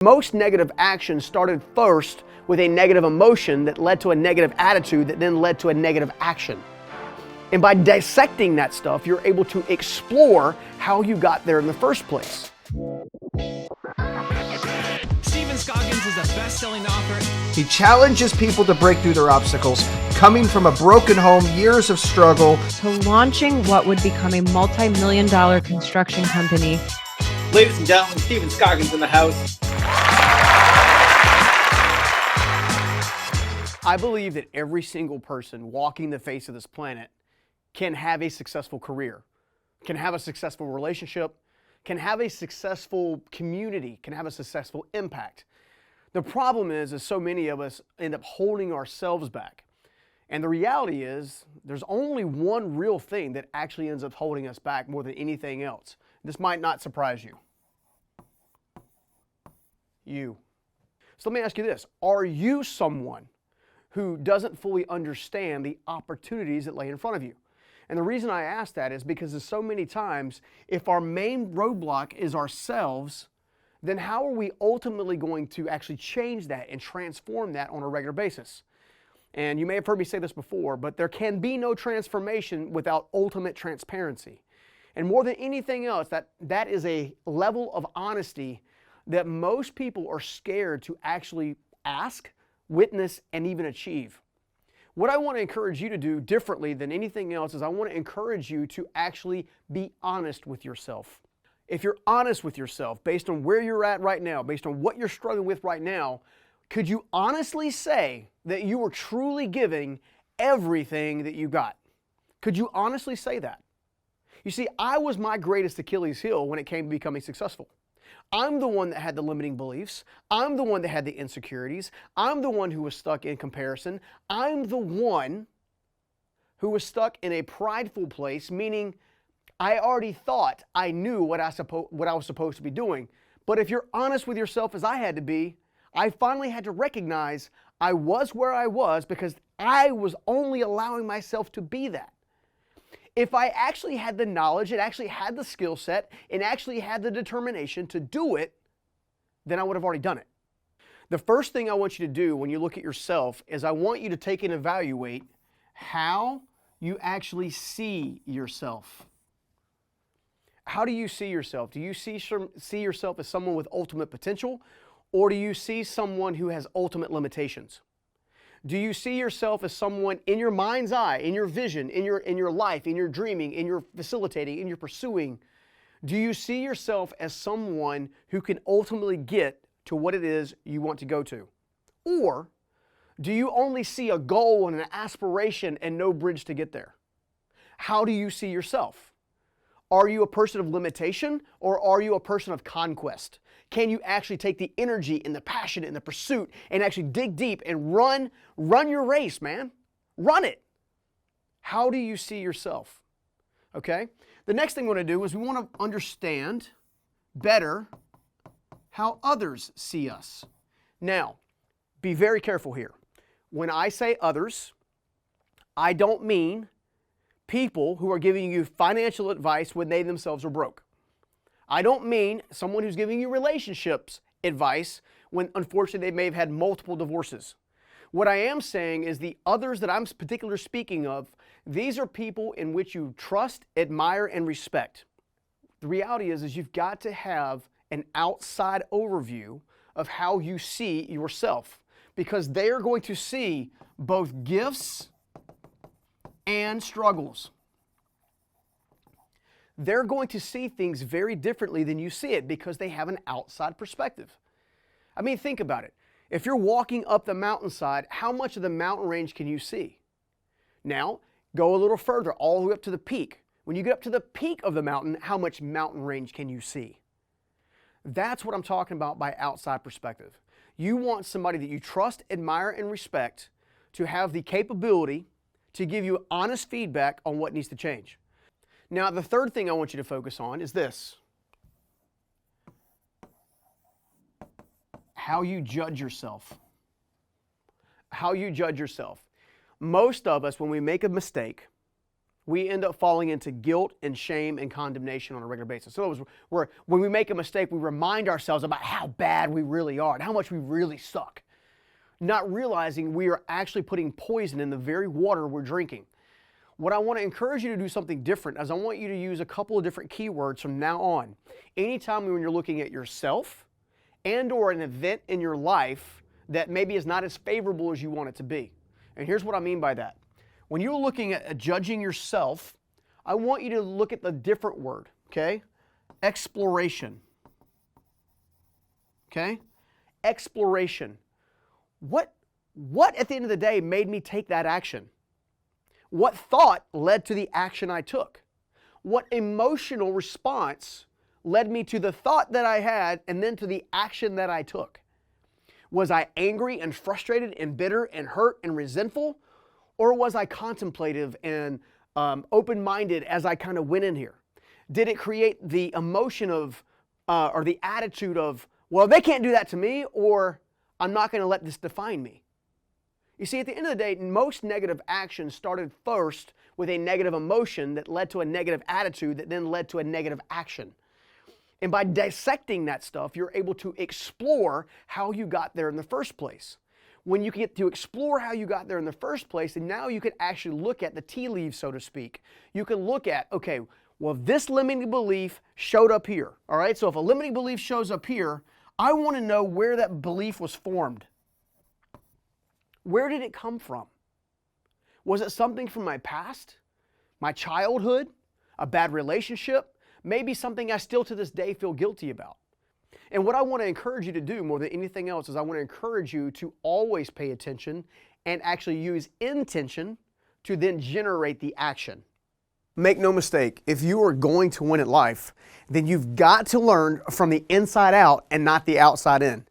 Most negative actions started first with a negative emotion that led to a negative attitude that then led to a negative action. And by dissecting that stuff, you're able to explore how you got there in the first place. Scoggins is a best-selling author. He challenges people to break through their obstacles, coming from a broken home, years of struggle, to launching what would become a multi-million-dollar construction company. Ladies and gentlemen, Stephen Scoggins in the house. I believe that every single person walking the face of this planet can have a successful career, can have a successful relationship, can have a successful community, can have a successful impact. The problem is so many of us end up holding ourselves back. And the reality is there's only one real thing that actually ends up holding us back more than anything else. This might not surprise you. You. So let me ask you this. Are you someone who doesn't fully understand the opportunities that lay in front of you? And the reason I ask that is because there's so many times, if our main roadblock is ourselves, then how are we ultimately going to actually change that and transform that on a regular basis? And you may have heard me say this before, but there can be no transformation without ultimate transparency. And more than anything else, that is a level of honesty that most people are scared to actually ask, witness, and even achieve. What I want to encourage you to do differently than anything else is I want to encourage you to actually be honest with yourself. If you're honest with yourself, based on where you're at right now, based on what you're struggling with right now, could you honestly say that you were truly giving everything that you got? Could you honestly say that? You see, I was my greatest Achilles heel when it came to becoming successful. I'm the one that had the limiting beliefs. I'm the one that had the insecurities. I'm the one who was stuck in comparison. I'm the one who was stuck in a prideful place, meaning I already thought I knew what I was supposed to be doing. But if you're honest with yourself as I had to be, I finally had to recognize I was where I was because I was only allowing myself to be that. If I actually had the knowledge, and actually had the skill set, and actually had the determination to do it, then I would have already done it. The first thing I want you to do when you look at yourself is I want you to take and evaluate how you actually see yourself. How do you see yourself? Do you see yourself as someone with ultimate potential, or do you see someone who has ultimate limitations? Do you see yourself as someone in your mind's eye, in your vision, in your life, in your dreaming, in your facilitating, in your pursuing? Do you see yourself as someone who can ultimately get to what it is you want to go to? Or do you only see a goal and an aspiration and no bridge to get there? How do you see yourself? Are you a person of limitation, or are you a person of conquest? Can you actually take the energy and the passion and the pursuit and actually dig deep and run your race, man? Run it. How do you see yourself? Okay? The next thing we want to do is we want to understand better how others see us. Now, be very careful here. When I say others, I don't mean people who are giving you financial advice when they themselves are broke. I don't mean someone who's giving you relationships advice when unfortunately they may have had multiple divorces. What I am saying is the others that I'm particularly speaking of, these are people in which you trust, admire, and respect. The reality is you've got to have an outside overview of how you see yourself, because they are going to see both gifts and struggles. They're going to see things very differently than you see it because they have an outside perspective. I mean, think about it. If you're walking up the mountainside, how much of the mountain range can you see? Now, go a little further, all the way up to the peak. When you get up to the peak of the mountain, how much mountain range can you see? That's what I'm talking about by outside perspective. You want somebody that you trust, admire, and respect to have the capability to give you honest feedback on what needs to change. Now, the third thing I want you to focus on is this: how you judge yourself. How you judge yourself. Most of us, when we make a mistake, We end up falling into guilt and shame and condemnation on a regular basis. So when we make a mistake, we remind ourselves about how bad we really are and how much we really suck, not realizing we are actually putting poison in the very water we're drinking. What I want to encourage you to do something different is I want you to use a couple of different keywords from now on. Anytime when you're looking at yourself and or an event in your life that maybe is not as favorable as you want it to be. And here's what I mean by that. When you're looking at judging yourself, I want you to look at the different word, okay? Exploration. Okay? Exploration. What at the end of the day made me take that action? What thought led to the action I took? What emotional response led me to the thought that I had and then to the action that I took? Was I angry and frustrated and bitter and hurt and resentful? Or was I contemplative and open-minded as I kind of went in here? Did it create the emotion of, or the attitude of, well, they can't do that to me, or I'm not going to let this define me? You see, at the end of the day, most negative actions started first with a negative emotion that led to a negative attitude that then led to a negative action. And by dissecting that stuff, you're able to explore how you got there in the first place. When you get to explore how you got there in the first place, and now you can actually look at the tea leaves, so to speak. You can look at, okay, well, this limiting belief showed up here. All right, so if a limiting belief shows up here, I want to know where that belief was formed. Where did it come from? Was it something from my past, my childhood, a bad relationship, maybe something I still to this day feel guilty about? And what I want to encourage you to do more than anything else is I want to encourage you to always pay attention and actually use intention to then generate the action. Make no mistake, if you are going to win at life, then you've got to learn from the inside out and not the outside in.